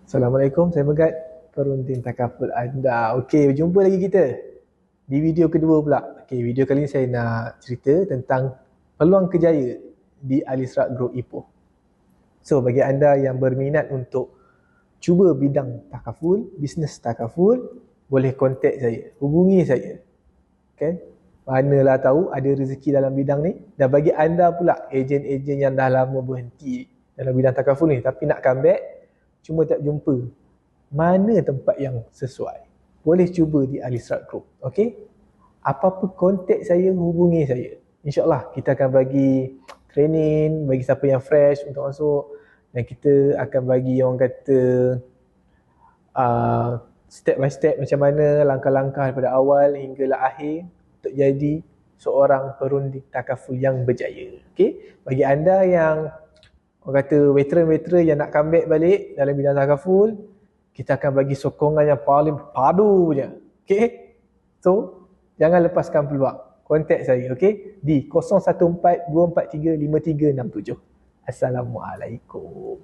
Assalamualaikum, saya Megat, Perunding Takaful anda. Okey, berjumpa lagi kita di video kedua pula. Okey, video kali ni saya nak cerita tentang peluang kerjaya di Alisra Group Ipoh. So, bagi anda yang berminat untuk cuba bidang takaful, bisnes takaful, boleh kontak saya, hubungi saya. Okay? Manalah tahu ada rezeki dalam bidang ni. Dan bagi anda pula, ejen-ejen yang dah lama berhenti dalam bidang takaful ni tapi nak comeback, cuma tak jumpa mana tempat yang sesuai, boleh cuba di Alisra Group. Okey, apa-apa kontak saya, hubungi saya. InsyaAllah kita akan bagi training bagi siapa yang fresh untuk masuk, dan kita akan bagi orang kata step by step macam mana langkah-langkah daripada awal hinggalah akhir untuk jadi seorang perunding takaful yang berjaya. Okey, bagi anda yang orang kata veteran-veteran yang nak comeback balik dalam bidang takaful, kita akan bagi sokongan yang paling padu punya. Okay? So, jangan lepaskan peluang. Kontak saya, okay? Di 014-243-5367. Assalamualaikum.